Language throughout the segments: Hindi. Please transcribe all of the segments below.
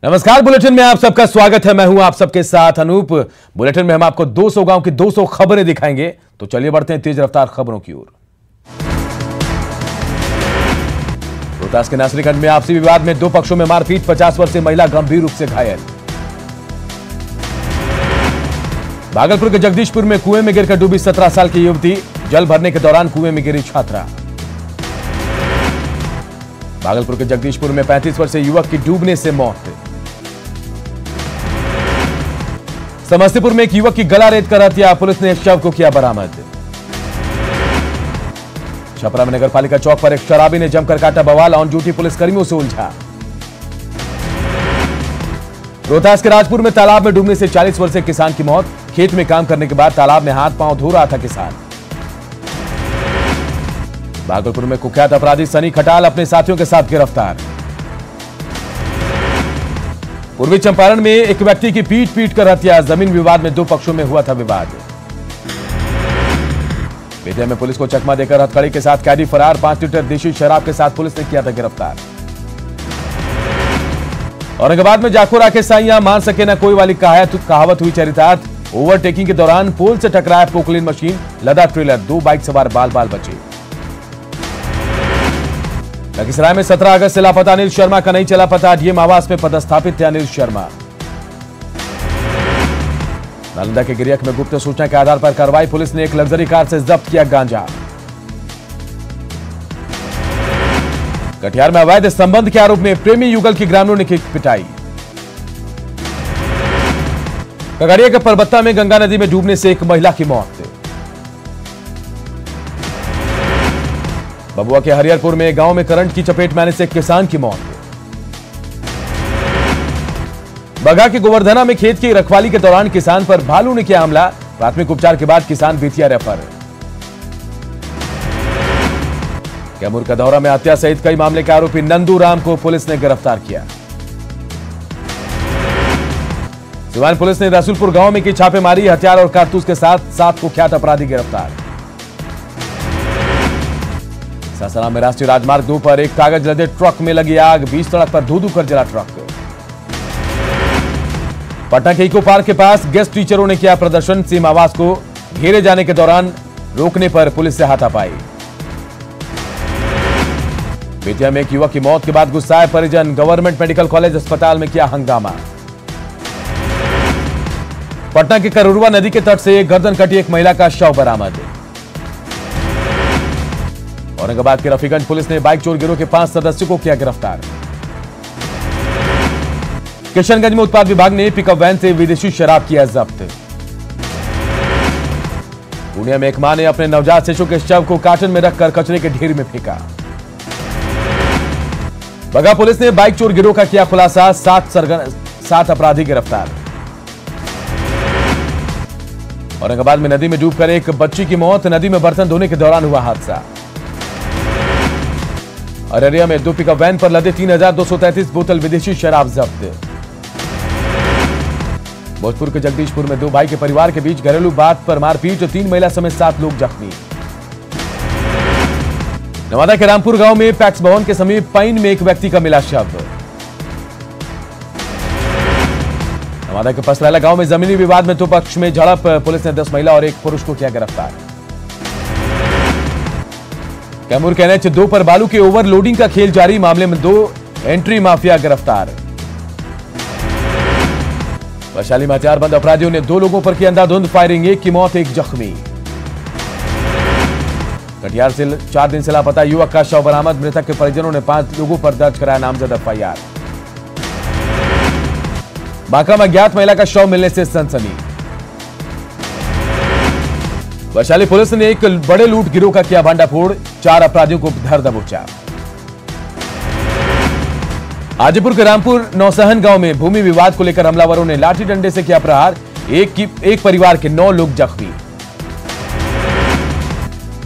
नमस्कार, बुलेटिन में आप सबका स्वागत है। मैं हूं आप सबके साथ अनूप। बुलेटिन में हम आपको 200 गांव की 200 खबरें दिखाएंगे। तो चलिए बढ़ते हैं तेज रफ्तार खबरों की ओर। रोहतास के नासरीगंज में आपसी विवाद में दो पक्षों में मारपीट, 50 वर्षीय महिला गंभीर रूप से घायल। भागलपुर के जगदीशपुर में कुएं में गिरकर डूबी 17 साल की युवती, जल भरने के दौरान कुएं में गिरी छात्रा। भागलपुर के जगदीशपुर में 35 वर्षीय युवक की डूबने से मौत। समस्तीपुर में एक युवक की गला रेत कर हत्या, पुलिस ने शव को किया बरामद। छपरा में नगर पालिका चौक पर एक शराबी ने जमकर काटा बवाल, ऑन ड्यूटी पुलिसकर्मियों से उलझा। रोहतास के राजपुर में तालाब में डूबने से 40 वर्षीय किसान की मौत, खेत में काम करने के बाद तालाब में हाथ पांव धो रहा था किसान। भागलपुर में कुख्यात अपराधी सनी खटाल अपने साथियों के साथ गिरफ्तार। पूर्वी चंपारण में एक व्यक्ति की पीट कर हत्या, जमीन विवाद में दो पक्षों में हुआ था विवाद। बेतिया में पुलिस को चकमा देकर हथकड़ी के साथ कैदी फरार, 5 लीटर देशी शराब के साथ पुलिस ने किया था गिरफ्तार। औरंगाबाद में जाखो राखे साइयां मान सके न कोई वाली कहावत हुई चरितार्थ, ओवरटेकिंग के दौरान पोल से टकराया पोकलिन मशीन, लदा ट्रेलर, 2 बाइक सवार बाल बाल बचे। लखीसराय में 17 अगस्त से लापता अनिल शर्मा का नहीं चला पता, डीएम आवास में पदस्थापित थे अनिल शर्मा। नालंदा के गिरियक में गुप्त सूचना के आधार पर कार्रवाई, पुलिस ने एक लग्जरी कार से जब्त किया गांजा। कटिहार में अवैध संबंध के आरोप में प्रेमी युगल की ग्रामीणों ने की पिटाई। खगड़िया के परबत्ता में गंगा नदी में डूबने से एक महिला की मौत। बबुआ के हरिहरपुर में गांव में करंट की चपेट में आने से किसान की मौत। बगा के गोवर्धना में खेत की रखवाली के दौरान किसान पर भालू ने किया हमला, प्राथमिक उपचार के बाद किसान बेतिया रेफर। कैमूर का दौरा में हत्या सहित कई मामले के आरोपी नंदू राम को पुलिस ने गिरफ्तार किया। सिवान पुलिस ने रसूलपुर गांव में की छापेमारी, हथियार और कारतूस के साथ 7 कुख्यात अपराधी गिरफ्तार। सासाराम में राष्ट्रीय राजमार्ग 2 पर एक कागज लदे ट्रक में लगी आग, 20 सड़क पर धू कर जला ट्रक। पटना के इको पार्क के पास गेस्ट टीचरों ने किया प्रदर्शन, सीम आवास को घेरे जाने के दौरान रोकने पर पुलिस से हाथापाई। बेतिया में एक युवक की मौत के बाद गुस्साए परिजन, गवर्नमेंट मेडिकल कॉलेज अस्पताल में किया हंगामा। पटना के करुरवा नदी के तट से गर्दन कटी एक महिला का शव बरामद। औरंगाबाद के रफीगंज पुलिस ने बाइक चोर गिरोह के 5 सदस्यों को किया गिरफ्तार। किशनगंज में उत्पाद विभाग ने पिकअप वैन से विदेशी शराब किया जब्त। पूर्णिया में एक मां ने अपने नवजात शिशु के शव को कार्टन में रखकर कचरे के ढेर में फेंका। बगा पुलिस ने बाइक चोर गिरोह का किया खुलासा, 7 अपराधी गिरफ्तार। औरंगाबाद में नदी में डूबकर एक बच्ची की मौत, नदी में बर्तन धोने के दौरान हुआ हादसा। अररिया में 2 पिकअप वैन पर लदे 3233 बोतल विदेशी शराब जब्त। भोजपुर के जगदीशपुर में 2 भाई के परिवार के बीच घरेलू बात पर मारपीट, 3 महिला समेत 7 लोग जख्मी। नवादा के रामपुर गांव में पैक्स भवन के समीप पाइन में एक व्यक्ति का मिला शव। नवादा के पसराला गांव में जमीनी विवाद में 2 पक्ष में झड़प, पुलिस ने 10 महिला और 1 पुरुष को किया गिरफ्तार। कैमूर के NH 2 पर बालू के ओवरलोडिंग का खेल जारी, मामले में 2 एंट्री माफिया गिरफ्तार। वैशाली में हथियारबंद अपराधियों ने 2 लोगों पर की अंधाधुंध फायरिंग, 1 की मौत 1 जख्मी। कटिहार से 4 दिन से लापता युवक का शव बरामद, मृतक के परिजनों ने 5 लोगों पर दर्ज कराया नामजद FIR। बांका में अज्ञात महिला का शव मिलने से सनसनी। वैशाली पुलिस ने एक बड़े लूट गिरोह का किया भांडाफोड़, 4 अपराधियों को धर दबोचा। हाजीपुर के रामपुर नौसहन गांव में भूमि विवाद को लेकर हमलावरों ने लाठी डंडे से किया प्रहार, एक परिवार के 9 लोग जख्मी।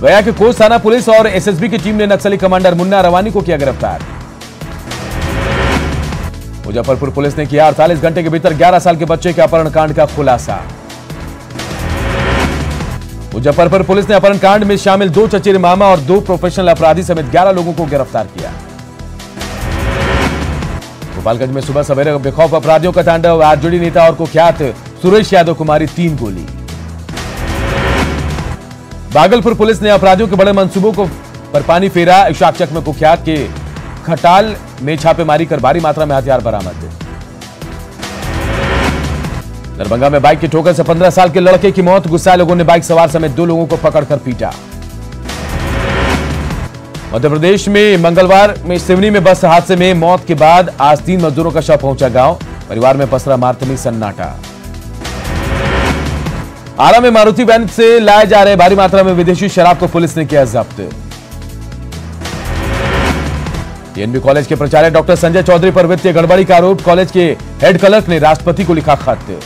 गया के कोस थाना पुलिस और SSB की टीम ने नक्सली कमांडर मुन्ना रवानी को किया गिरफ्तार। मुजफ्फरपुर पुलिस ने किया 48 घंटे के भीतर 11 साल के बच्चे के अपहरण कांड का खुलासा। मुजफ्फरपुर पुलिस ने अपहरण कांड में शामिल 2 चचेरे मामा और 2 प्रोफेशनल अपराधी समेत 11 लोगों को गिरफ्तार किया। गोपालगंज में सुबह सवेरे बेखौफ अपराधियों का तांडव। आरजेडी नेता और कुख्यात सुरेश यादव को मारी 3 गोली। भागलपुर पुलिस ने अपराधियों के बड़े मंसूबों को पर पानी फेरा। इशाकचक में कुख्यात के खटाल में छापेमारी कर भारी मात्रा में हथियार बरामद। दरभंगा में बाइक की ठोकर से 15 साल के लड़के की मौत। गुस्साए लोगों ने बाइक सवार समेत 2 लोगों को पकड़कर पीटा। मध्य प्रदेश में मंगलवार में सिवनी में बस हादसे में मौत के बाद आज 3 मजदूरों का शव पहुंचा गांव। परिवार में पसरा मातमी सन्नाटा। आरा में मारुति वैन से लाए जा रहे भारी मात्रा में विदेशी शराब को पुलिस ने किया जब्त। टीएनबी कॉलेज के प्राचार्य डॉक्टर संजय चौधरी पर वित्तीय गड़बड़ी का आरोप। कॉलेज के हेड क्लर्क ने राष्ट्रपति को लिखा खत।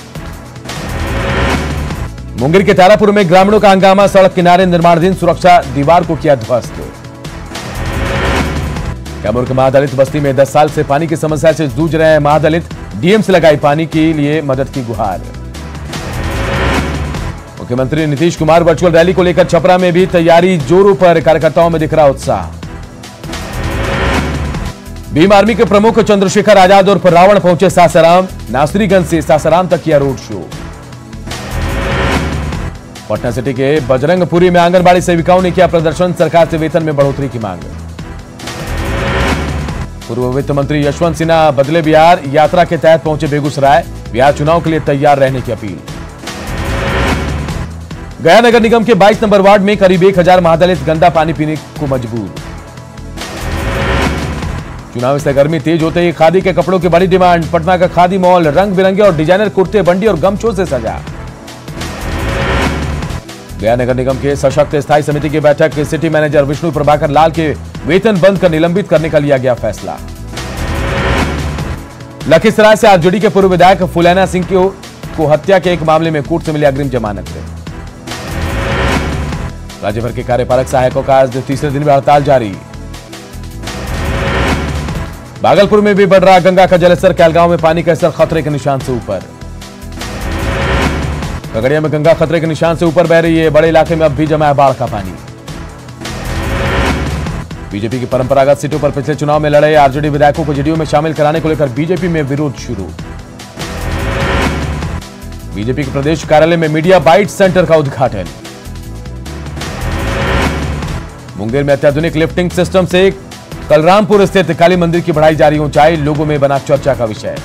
मुंगेर के तारापुर में ग्रामीणों का हंगामा। सड़क किनारे निर्माणाधीन सुरक्षा दीवार को किया ध्वस्त। कैमूर के महादलित बस्ती में 10 साल से पानी की समस्या से जूझ रहे हैं महादलित। डीएम से लगाई पानी के लिए मदद की गुहार। मुख्यमंत्री नीतीश कुमार वर्चुअल रैली को लेकर छपरा में भी तैयारी जोरों पर। कार्यकर्ताओं में दिख रहा उत्साह। भीम आर्मी के प्रमुख चंद्रशेखर आजाद और रावण पहुंचे सासाराम। नासरीगंज से सासाराम तक किया रोड शो। पटना सिटी के बजरंगपुरी में आंगनबाड़ी सेविकाओं ने किया प्रदर्शन। सरकार से वेतन में बढ़ोतरी की मांग। पूर्व वित्त मंत्री यशवंत सिन्हा बदले बिहार यात्रा के तहत पहुंचे बेगूसराय। बिहार चुनाव के लिए तैयार रहने की अपील। गया नगर निगम के 22 नंबर वार्ड में करीब 1000 महादलित गंदा पानी पीने को मजबूर। चुनाव से गर्मी तेज होते ही खादी के कपड़ों की बड़ी डिमांड। पटना का खादी मॉल रंग बिरंगे और डिजाइनर कुर्ते, बंडी और गमछों से सजा। गया नगर निगम के सशक्त स्थायी समिति की बैठक। सिटी मैनेजर विष्णु प्रभाकर लाल के वेतन बंद कर निलंबित करने का लिया गया फैसला। लखीसराय से आरजेडी के पूर्व विधायक फुलैना सिंह को हत्या के एक मामले में कोर्ट से मिली अग्रिम जमानत। राज्य भर के कार्यपालक सहायकों का आज तीसरे दिन भी हड़ताल जारी। भागलपुर में भी बढ़ रहा गंगा का जलस्तर। कैलगांव में पानी का स्तर खतरे के निशान से ऊपर। खगड़िया में गंगा खतरे के निशान से ऊपर बह रही है। बड़े इलाके में अब भी जमा है बाढ़ का पानी। बीजेपी की परंपरागत सीटों पर पिछले चुनाव में लड़े आरजेडी विधायकों को जेडीयू में शामिल कराने को लेकर बीजेपी में विरोध शुरू। बीजेपी के प्रदेश कार्यालय में मीडिया बाइट सेंटर का उद्घाटन। मुंगेर में अत्याधुनिक लिफ्टिंग सिस्टम से कलरामपुर स्थित काली मंदिर की बढ़ाई जा रही ऊंचाई। लोगों में बना चर्चा का विषय।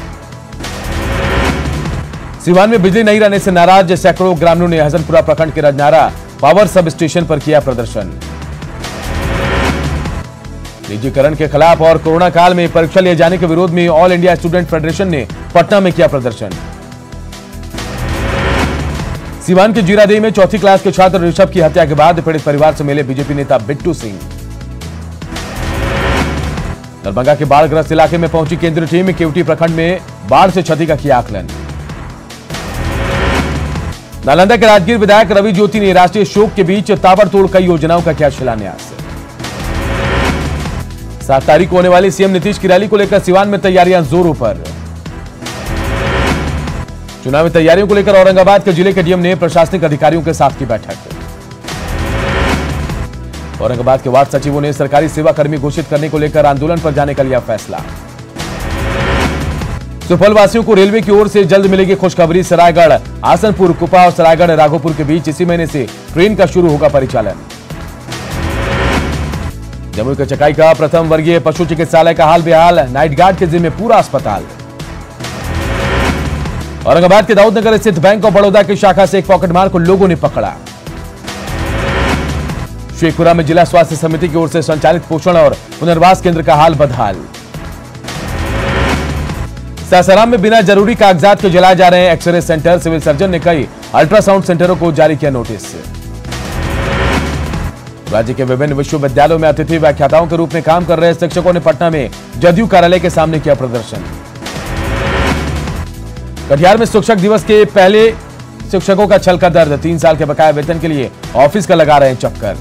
सिवान में बिजली नहीं रहने से नाराज सैकड़ों ग्रामीणों ने हसनपुरा प्रखंड के रजनारा पावर सब स्टेशन पर किया प्रदर्शन। निजीकरण के खिलाफ और कोरोना काल में परीक्षा लिए जाने के विरोध में ऑल इंडिया स्टूडेंट फेडरेशन ने पटना में किया प्रदर्शन। सिवान के जीरादेई में 4वीं क्लास के छात्र ऋषभ की हत्या के बाद पीड़ित परिवार से मिले बीजेपी नेता बिट्टू सिंह। दरभंगा के बाढ़ग्रस्त इलाके में पहुंची केंद्रीय टीम। केवटी प्रखंड में बाढ़ से क्षति का किया आकलन। नालंदा के राजगीर विधायक रवि ज्योति ने राष्ट्रीय शोक के बीच ताबड़तोड़ कई योजनाओं का किया शिलान्यास। 7 तारीख को होने वाली सीएम नीतीश की रैली को लेकर सिवान में तैयारियां जोरों पर। चुनावी तैयारियों को लेकर औरंगाबाद के जिले के डीएम ने प्रशासनिक अधिकारियों के साथ की बैठक। औरंगाबाद के वार्ड सचिवों ने सरकारी सेवा कर्मी घोषित करने को लेकर आंदोलन पर जाने का लिया फैसला। सुपौल वासियों को रेलवे की ओर से जल्द मिलेगी खुशखबरी। सरायगढ़ आसनपुर कुपा और सरायगढ़ राघोपुर के बीच इसी महीने से ट्रेन का शुरू होगा परिचालन। जमुई के चकाई का प्रथम वर्गीय पशु चिकित्सालय का हाल बेहाल। नाइट गार्ड के जिम्मे पूरा अस्पताल। औरंगाबाद के दाऊदनगर स्थित बैंक ऑफ बड़ौदा की शाखा से एक पॉकेटमार को लोगों ने पकड़ा। शेखपुरा में जिला स्वास्थ्य समिति की ओर से संचालित पोषण और पुनर्वास केंद्र का हाल बदहाल। सासाराम में बिना जरूरी कागजात के जलाए जा रहे हैं एक्सरे सेंटर। सिविल सर्जन ने कई अल्ट्रासाउंड सेंटरों को जारी किया नोटिस। राज्य के विभिन्न विश्वविद्यालयों में अतिथि व्याख्याताओं के रूप में काम कर रहे शिक्षकों ने पटना में जदयू कार्यालय के सामने किया प्रदर्शन। कटिहार में शिक्षक दिवस के पहले शिक्षकों का छल का दर्द। 3 साल के बकाया वेतन के लिए ऑफिस का लगा रहे हैं चक्कर।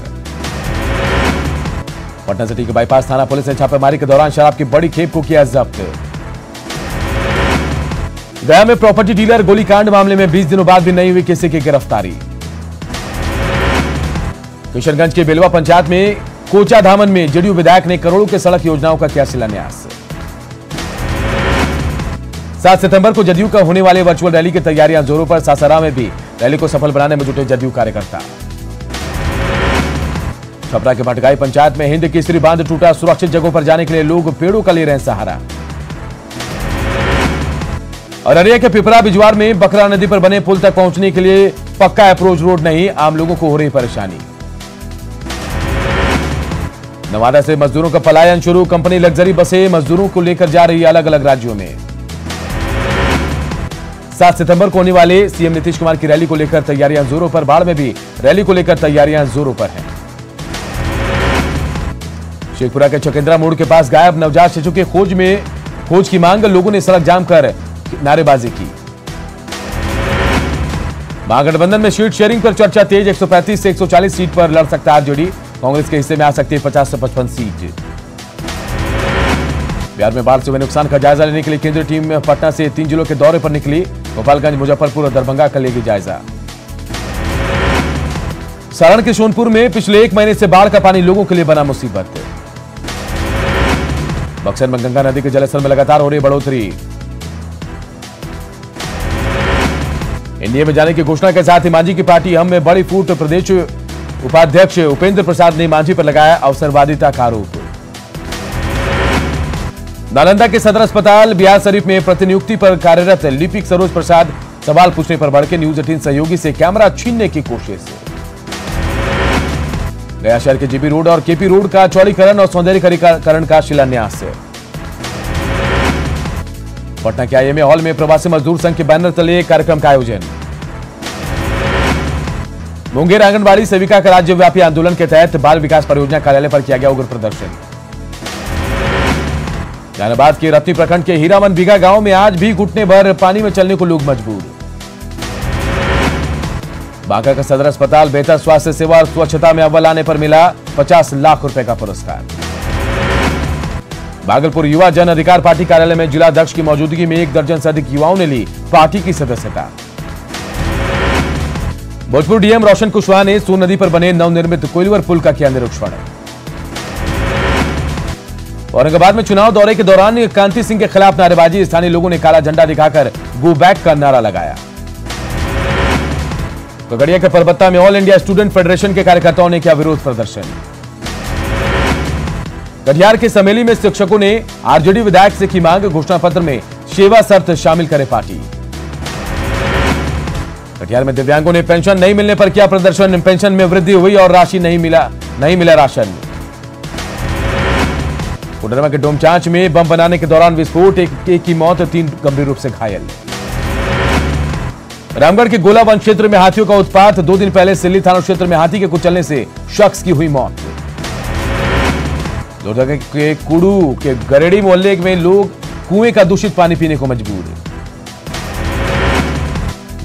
पटना सिटी के बाईपास थाना पुलिस ने छापेमारी के दौरान शराब की बड़ी खेप को किया जब्त। गया में प्रॉपर्टी डीलर गोलीकांड मामले में 20 दिनों बाद भी नहीं हुई किसी की गिरफ्तारी। किशनगंज के बेलवा पंचायत में कोचा धामन में जेडीयू विधायक ने करोड़ों के सड़क योजनाओं का किया शिलान्यास। 7 सितंबर को जदयू का होने वाले वर्चुअल रैली की तैयारियां जोरों पर। सासाराम में भी रैली को सफल बनाने में जुटे जदयू कार्यकर्ता। छपरा के भटगाई पंचायत में हिंद केसरी बांध टूटा। सुरक्षित जगहों पर जाने के लिए लोग पेड़ों का ले रहे हैं सहारा। और अररिया के पिपरा बिजवार में बकरा नदी पर बने पुल तक पहुंचने के लिए पक्का अप्रोच रोड नहीं, आम लोगों को हो रही परेशानी। नवादा से मजदूरों का पलायन शुरू। कंपनी लग्जरी बसें मजदूरों को लेकर जा रही है अलग अलग राज्यों में। 7 सितंबर को होने वाले सीएम नीतीश कुमार की रैली को लेकर तैयारियां जोरों पर। बाढ़ में भी रैली को लेकर तैयारियां जोरों पर हैं। शेखपुरा के चकेंद्रा मोड़ के पास गायब नवजात शिशु के खोज की मांग। लोगों ने सड़क जाम कर नारेबाजी की। महागठबंधन में सीट शेयरिंग पर चर्चा तेज। 135 से 140 सीट पर लड़ सकता है आरजेडी। कांग्रेस के हिस्से में आ सकती है 50 से 55 सीट। बिहार में बाढ़ से हुए नुकसान का जायजा लेने के लिए केंद्रीय टीम पटना से 3 जिलों के दौरे पर निकली। गोपालगंज, मुजफ्फरपुर और दरभंगा का लेगी जायजा। सारण के सोनपुर में पिछले 1 महीने से बाढ़ का पानी लोगों के लिए बना मुसीबत। बक्सर में गंगा नदी के जलस्तर में लगातार हो रही बढ़ोतरी। एनडीए में जाने की घोषणा के साथ ही मांझी की पार्टी हम में बड़ी फूट। प्रदेश उपाध्यक्ष उपेंद्र प्रसाद ने मांझी पर लगाया अवसरवादिता का आरोप। नालंदा के सदर अस्पताल बिहार शरीफ में प्रतिनियुक्ति पर कार्यरत लिपिक सरोज प्रसाद सवाल पूछने पर भड़के। न्यूज 18 सहयोगी से कैमरा छीनने की कोशिश। गया शहर के जीबी रोड और केपी रोड का चौड़ीकरण और सौंदर्यीकरण का शिलान्यास। पटना के आईएमए हॉल में प्रवासी मजदूर संघ के बैनर तले कार्यक्रम का आयोजन। मुंगेर आंगनबाड़ी सेविका का राज्यव्यापी आंदोलन के तहत बाल विकास परियोजना कार्यालय पर किया गया उग्र प्रदर्शन। जहानाबाद के रत्नी प्रखंड के हीरामन बीघा गांव में आज भी घुटने भर पानी में चलने को लोग मजबूर। बांका का सदर अस्पताल बेहतर स्वास्थ्य सेवा और स्वच्छता में अव्वल आने पर मिला 50 लाख रुपए का पुरस्कार। भागलपुर युवा जन अधिकार पार्टी कार्यालय में जिलाध्यक्ष की मौजूदगी में 1 दर्जन से अधिक युवाओं ने ली पार्टी की सदस्यता। भोजपुर डीएम रोशन कुशवाहा ने सोन नदी पर बने नवनिर्मित कोइलवर पुल का किया निरीक्षण। औरंगाबाद में चुनाव दौरे के दौरान कांति सिंह के खिलाफ नारेबाजी। स्थानीय लोगों ने काला झंडा दिखाकर गो बैक का नारा लगाया। खगड़िया के परबत्ता में ऑल इंडिया स्टूडेंट फेडरेशन के कार्यकर्ताओं ने किया विरोध प्रदर्शन। कटिहार के समेली में शिक्षकों ने आरजेडी विधायक से की मांग। घोषणा पत्र में सेवा शर्त शामिल करे पार्टी। कटिहार में दिव्यांगों ने पेंशन नहीं मिलने पर किया प्रदर्शन। पेंशन में वृद्धि हुई और राशि नहीं मिला राशन। कोडरमा के डोमचांच में बम बनाने के दौरान विस्फोट। एक की मौत, 3 गंभीर रूप से घायल। रामगढ़ के गोला वन क्षेत्र में हाथियों का उत्पात। 2 दिन पहले सिल्ली थाना क्षेत्र में हाथी के कुचलने से शख्स की हुई मौत। लोहरदगा के कुड़ू के गरेड़ी मोहल्ले में लोग कुएं का दूषित पानी पीने को मजबूर।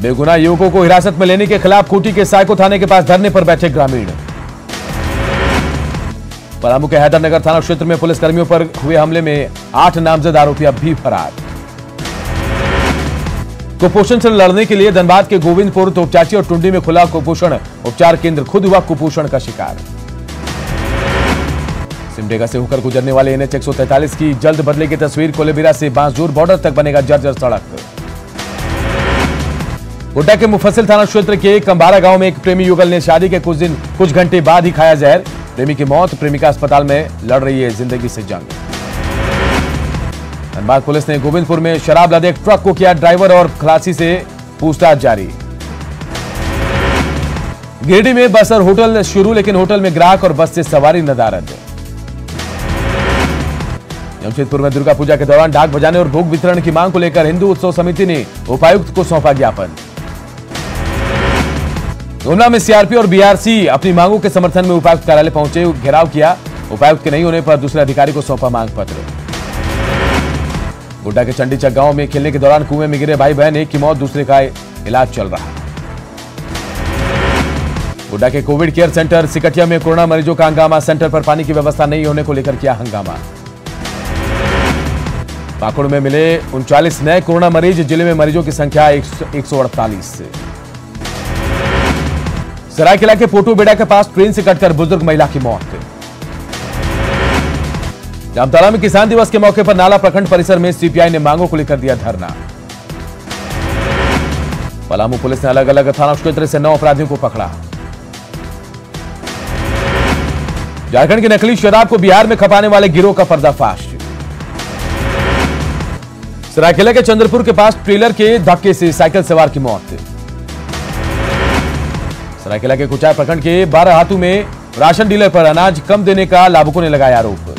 बेगुनाह युवकों को हिरासत में लेने के खिलाफ खूंटी के सायको थाने के पास धरने पर बैठे ग्रामीण। पलामू के हैदरनगर थाना क्षेत्र में पुलिसकर्मियों पर हुए हमले में 8 नामजद आरोपी अब भी फरार। कुपोषण से लड़ने के लिए धनबाद के गोविंदपुर, तोपचाची और टुंडी में खुला कुपोषण उपचार केंद्र। खुद हुआ कुपोषण का शिकार। सिमडेगा से होकर गुजरने वाले NH 143 की जल्द बदलेगी तस्वीर। कोलेबिरा से बांसजोर बॉर्डर तक बनेगा जर्जर सड़क। गोड्डा के मुफस्सिल थाना क्षेत्र के कंबारा गांव में एक प्रेमी युगल ने शादी के कुछ घंटे बाद ही खाया जहर। प्रेमी की मौत। प्रेमिका अस्पताल में लड़ रही है जिंदगी से जंग। धनबाद पुलिस ने गोविंदपुर में शराब लदे एक ट्रक को किया ड्राइवर और खलासी से पूछताछ जारी। गिरिडीह में बस और होटल शुरू, लेकिन होटल में ग्राहक और बस से सवारी नदारद। जमशेदपुर में दुर्गा पूजा के दौरान ढाक बजाने और भोग वितरण की मांग को लेकर हिंदू उत्सव समिति ने उपायुक्त को सौंपा ज्ञापन। गुमला में सीआरपी और बीआरसी अपनी मांगों के समर्थन में उपायुक्त कार्यालय पहुंचे, घेराव किया। उपायुक्त के नहीं होने पर दूसरे अधिकारी को सौंपा मांग पत्र। गोड्डा के चंडीचक गांव में खेलने के दौरान कुएं में गिरे भाई बहन, एक की मौत, दूसरे का इलाज चल रहा। गोड्डा के कोविड केयर सेंटर सिकटिया में कोरोना मरीजों का हंगामा। सेंटर पर पानी की व्यवस्था नहीं होने को लेकर किया हंगामा। पाकुड़ में मिले 39 नए कोरोना मरीज। जिले में मरीजों की संख्या 148। सरायकेला के पोटू बेड़ा के पास ट्रेन से कटकर बुजुर्ग महिला की मौत। जामताड़ा में किसान दिवस के मौके पर नाला प्रखंड परिसर में सीपीआई ने मांगों को लेकर दिया धरना। पलामू पुलिस ने अलग अलग थाना क्षेत्र से 9 अपराधियों को पकड़ा। झारखंड की नकली शराब को बिहार में खपाने वाले गिरोह का पर्दाफाश। सरायकेला के चंद्रपुर के पास ट्रेलर के धक्के से साइकिल सवार की मौत। सरायकेला के कुचाय प्रखंड के 12 हाथू में राशन डीलर पर अनाज कम देने का लाभुकों ने लगाया आरोप।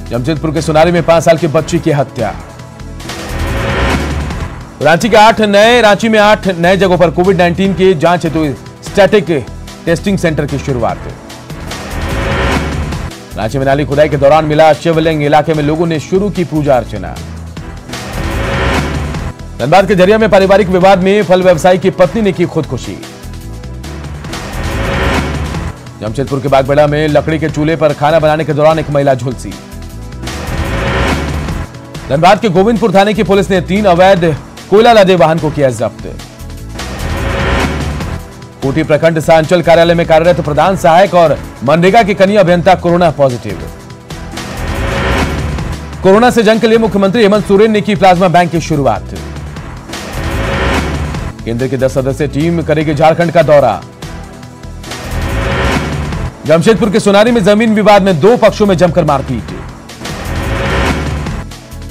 जमशेदपुर के सुनारी में 5 साल की बच्ची की हत्या। रांची में 8 नए जगहों पर कोविड-19 की जांच हेतु स्टैटिक टेस्टिंग सेंटर की शुरुआत। रांची में नाली खुदाई के दौरान मिला शिवलिंग, इलाके में लोगों ने शुरू की पूजा अर्चना। धनबाद के झरिया में पारिवारिक विवाद में फल व्यवसायी की पत्नी ने की खुदकुशी। जमशेदपुर के बागबेड़ा में लकड़ी के चूल्हे पर खाना बनाने के दौरान एक महिला झुलसी। धनबाद के गोविंदपुर थाने की पुलिस ने 3 अवैध कोयला लदे वाहन को किया जब्त। कोटी प्रखंड सांचल कार्यालय में कार्यरत प्रधान सहायक और मनरेगा के कनीय अभियंता कोरोना पॉजिटिव। कोरोना से जंग के लिए मुख्यमंत्री हेमंत सोरेन ने की प्लाज्मा बैंक की शुरुआत। केंद्र की 10 सदस्यीय टीम करेगी झारखंड का दौरा। जमशेदपुर के सुनारी में जमीन विवाद में 2 पक्षों में जमकर मारपीट।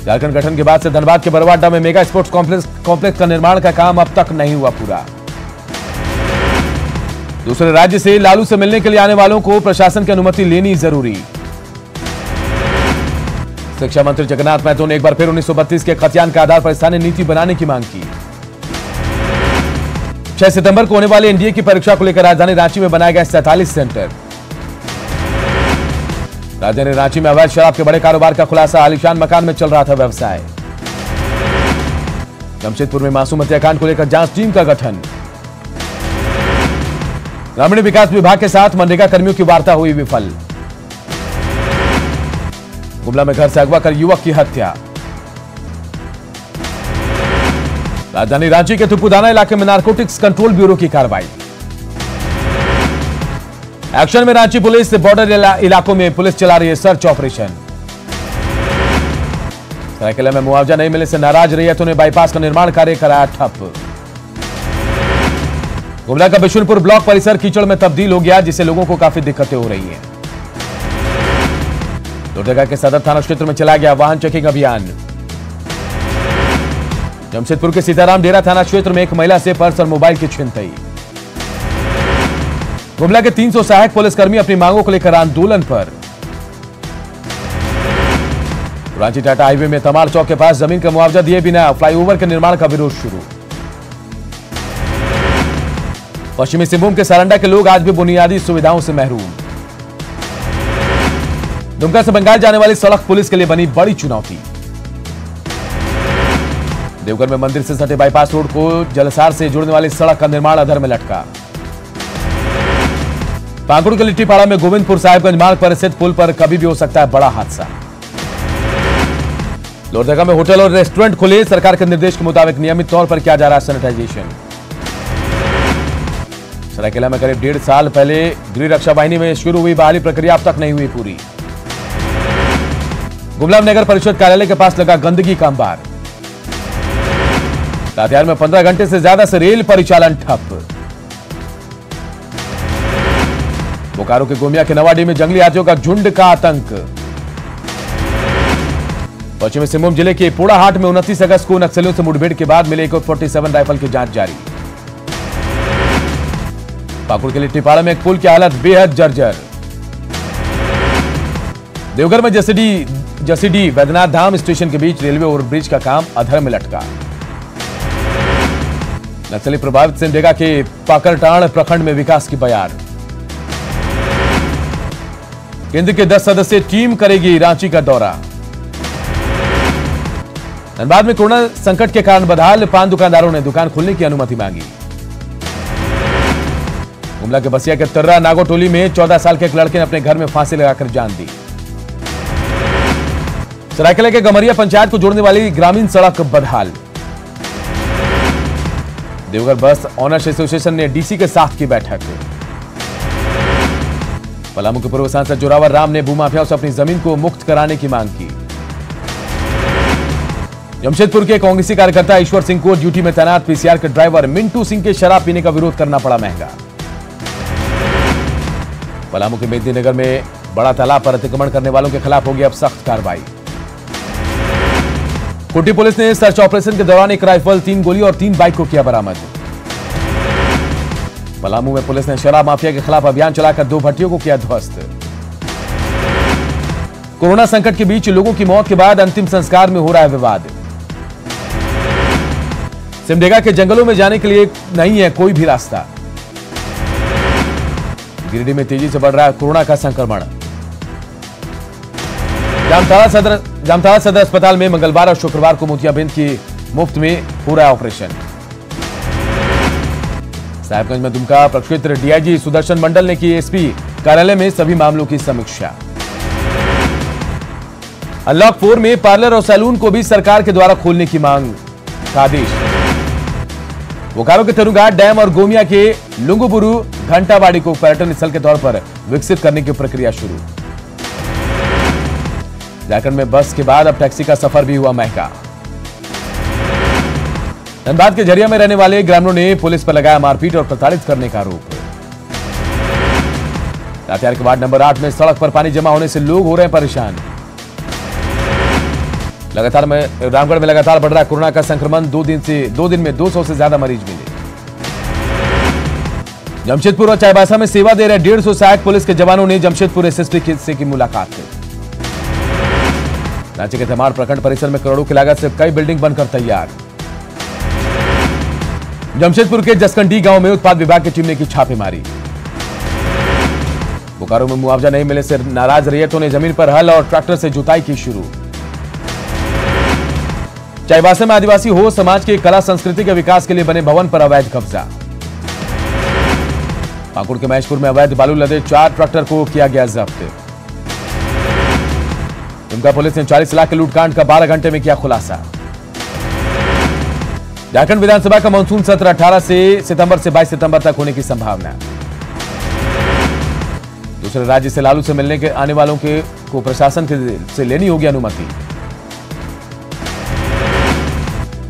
झारखंड गठन के बाद से धनबाद के बरवाडा में मेगा स्पोर्ट्स कॉम्प्लेक्स का निर्माण का काम अब तक नहीं हुआ पूरा। दूसरे राज्य से लालू से मिलने के लिए आने वालों को प्रशासन की अनुमति लेनी जरूरी। शिक्षा मंत्री जगन्नाथ महतो ने एक बार फिर 1932 के खतियान के आधार पर स्थानीय नीति बनाने की मांग की। 6 सितंबर को होने वाली एनडीए की परीक्षा को लेकर राजधानी रांची में बनाया गया 47 सेंटर। राजधानी रांची में अवैध शराब के बड़े कारोबार का खुलासा। आलीशान मकान में चल रहा था व्यवसाय। जमशेदपुर में मासूम हत्याकांड को लेकर जांच टीम का गठन। ग्रामीण विकास विभाग के साथ मनरेगा कर्मियों की वार्ता हुई विफल। गुमला में घर से अगवा कर युवक की हत्या। राजधानी रांची के तुपुदाना इलाके में नारकोटिक्स कंट्रोल ब्यूरो की कार्रवाई। एक्शन में रांची पुलिस। बॉर्डर इलाकों में पुलिस चला रही है सर्च ऑपरेशन। सरायकेला में मुआवजा नहीं मिलने से नाराज रैयतों ने बाईपास का निर्माण कार्य कराया ठप। गुमला का बिशुनपुर ब्लॉक परिसर कीचड़ में तब्दील हो गया, जिससे लोगों को काफी दिक्कतें हो रही हैं। लोहरदगा के सदर थाना क्षेत्र में चला गया वाहन चेकिंग अभियान। जमशेदपुर के सीताराम डेरा थाना क्षेत्र में एक महिला से पर्स और मोबाइल की छिनतई। गुमला के 300 सहायक पुलिसकर्मी अपनी मांगों को लेकर आंदोलन पर। रांची टाटा हाईवे में तमाड़ चौक के पास जमीन का मुआवजा दिए बिना फ्लाईओवर के निर्माण का विरोध शुरू। पश्चिमी सिंहभूम के सारंडा के लोग आज भी बुनियादी सुविधाओं से महरूम। दुमका से बंगाल जाने वाली सड़क पुलिस के लिए बनी बड़ी चुनौती। देवघर में मंदिर से सटे बाईपास रोड को जलसार से जोड़ने वाली सड़क का निर्माण अधर में लटका। पाकुड़ के लिट्टीपाड़ा में गोविंदपुर साहिबगंज मार्ग पर स्थित पुल पर कभी भी हो सकता है बड़ा हादसा। लोहरदगा में होटल और रेस्टोरेंट खुले। सरकार के निर्देश के मुताबिक नियमित तौर पर किया जा रहा है सैनिटाइजेशन। सरायकेला में करीब 1.5 साल पहले गृह रक्षा वाहिनी में शुरू हुई बहाली प्रक्रिया अब तक नहीं हुई पूरी। गुमला नगर परिषद कार्यालय के पास लगा गंदगी का अंबार। लातेहार में 15 घंटे से ज्यादा से रेल परिचालन ठप। बोकारो के गोमिया के नवाडी में जंगली हाथियों का झुंड का आतंक। पश्चिमी सिंहभूम जिले के पोड़ाहाट में 29 अगस्त को नक्सलियों से मुठभेड़ के बाद मिले AK 47 राइफल की जांच जारी। पाकुड़ के लिट्टीपाड़ा में एक पुल की हालत बेहद जर्जर। देवघर में जसीडी वैद्यनाथ धाम स्टेशन के बीच रेलवे ओवरब्रिज का काम अधर में लटका। नक्सली प्रभावित सिमडेगा के पाकरटांड़ प्रखंड में विकास की बयार। केंद्र की 10 सदस्यीय टीम करेगी रांची का दौरा। धनबाद में कोरोना संकट के कारण बदहाल पान दुकानदारों ने दुकान खोलने की अनुमति मांगी। गुमला के बसिया के तर्रा नागोटोली में 14 साल के एक लड़के ने अपने घर में फांसी लगाकर जान दी। सरायकेला के गमरिया पंचायत को जोड़ने वाली ग्रामीण सड़क बदहाल। देवघर बस ऑनर्स एसोसिएशन ने डीसी के साथ की बैठक। पलामू के पूर्व सांसद जोरावर राम ने भूमाफियाओं से अपनी जमीन को मुक्त कराने की मांग की। जमशेदपुर के कांग्रेसी कार्यकर्ता ईश्वर सिंह को ड्यूटी में तैनात पीसीआर के ड्राइवर मिंटू सिंह के शराब पीने का विरोध करना पड़ा महंगा। पलामू के मेदिनीनगर में बड़ा तालाब पर अतिक्रमण करने वालों के खिलाफ होगी अब सख्त कार्रवाई। खूंटी पुलिस ने सर्च ऑपरेशन के दौरान एक राइफल, 3 गोली और 3 बाइक को किया बरामद। पलामू में पुलिस ने शराब माफिया के खिलाफ अभियान चलाकर 2 भट्टियों को किया ध्वस्त। कोरोना संकट के बीच लोगों की मौत के बाद अंतिम संस्कार में हो रहा है विवाद। सिमडेगा के जंगलों में जाने के लिए नहीं है कोई भी रास्ता। गिरिडीह में तेजी से बढ़ रहा है कोरोना का संक्रमण। जामताड़ा सदर अस्पताल में मंगलवार और शुक्रवार को मोतियाबिंद की मुफ्त में हो रहा है ऑपरेशन। साहिबगंज में दुमका प्रक्षेत्र डीआईजी सुदर्शन मंडल ने की एसपी कार्यालय में सभी मामलों की समीक्षा। अनलॉक 4 में पार्लर और सैलून को भी सरकार के द्वारा खोलने की मांग का आदेश। बोकारो के तेनुघाट डैम और गोमिया के लुंगुबुरु घंटाबाड़ी को पर्यटन स्थल के तौर पर विकसित करने की प्रक्रिया शुरू। झारखंड में बस के बाद अब टैक्सी का सफर भी हुआ महंगा। धनबाद के झरिया में रहने वाले ग्रामीणों ने पुलिस पर लगाया मारपीट और प्रताड़ित करने का आरोप। लातेहार के वार्ड नंबर 8 में सड़क पर पानी जमा होने से लोग हो रहे हैं परेशान। रामगढ़ में लगातार बढ़ रहा कोरोना का संक्रमण। 2 दिन में 200 से ज्यादा मरीज मिले। जमशेदपुर और चाईबासा में सेवा दे रहे 150 सहायक पुलिस के जवानों ने जमशेदपुर एसएसपी से की मुलाकात। रांची के धमाड़ प्रखंड परिसर में करोड़ों की लागत से कई बिल्डिंग बनकर तैयार। जमशेदपुर के जसकंडी गांव में उत्पाद विभाग की टीम ने की छापेमारी। बोकारो में मुआवजा नहीं मिलने से नाराज रैयतों ने जमीन पर हल और ट्रैक्टर से जुताई की शुरू। चाईबासा में आदिवासी हो समाज की कला संस्कृति के विकास के लिए बने भवन पर अवैध कब्जा। पाकुड़ के महेशपुर में अवैध बालू लदे 4 ट्रैक्टर को किया गया जब्त। दुमका पुलिस ने 40 लाख के लूटकांड का 12 घंटे में किया खुलासा। झारखंड विधानसभा का मानसून सत्र 18 सितंबर से 22 सितंबर तक होने की संभावना। दूसरे राज्य से लालू से मिलने के आने वालों को प्रशासन से लेनी होगी अनुमति।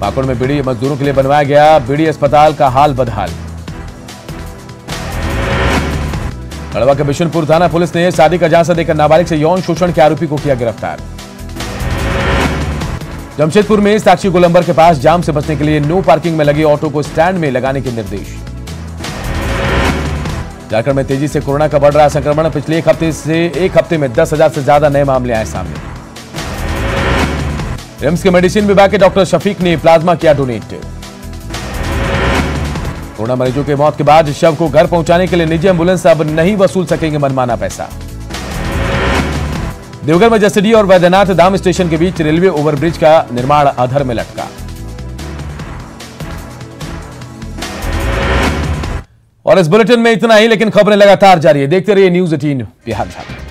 पाकुड़ में बीड़ी मजदूरों के लिए बनवाया गया बीड़ी अस्पताल का हाल बदहाल। खड़वा के बिशनपुर थाना पुलिस ने शादी का झांसा देकर नाबालिग से यौन शोषण के आरोपी को किया गिरफ्तार। जमशेदपुर में साक्षी गोलंबर के पास जाम से बचने के लिए नो पार्किंग में लगे ऑटो को स्टैंड में लगाने के निर्देश। झारखंड में तेजी से कोरोना का बढ़ रहा संक्रमण। पिछले एक हफ्ते में 10,000 से ज्यादा नए मामले आए सामने। रिम्स के मेडिसिन विभाग के डॉक्टर शफीक ने प्लाज्मा किया डोनेट। कोरोना मरीजों की मौत के बाद शव को घर पहुंचाने के लिए निजी एम्बुलेंस अब नहीं वसूल सकेंगे मनमाना पैसा। देवघर में जसीडीह और वैद्यनाथ धाम स्टेशन के बीच रेलवे ओवरब्रिज का निर्माण अधर में लटका। और इस बुलेटिन में इतना ही, लेकिन खबरें लगातार जारी है। देखते रहिए न्यूज़ 18 बिहार झारखंड।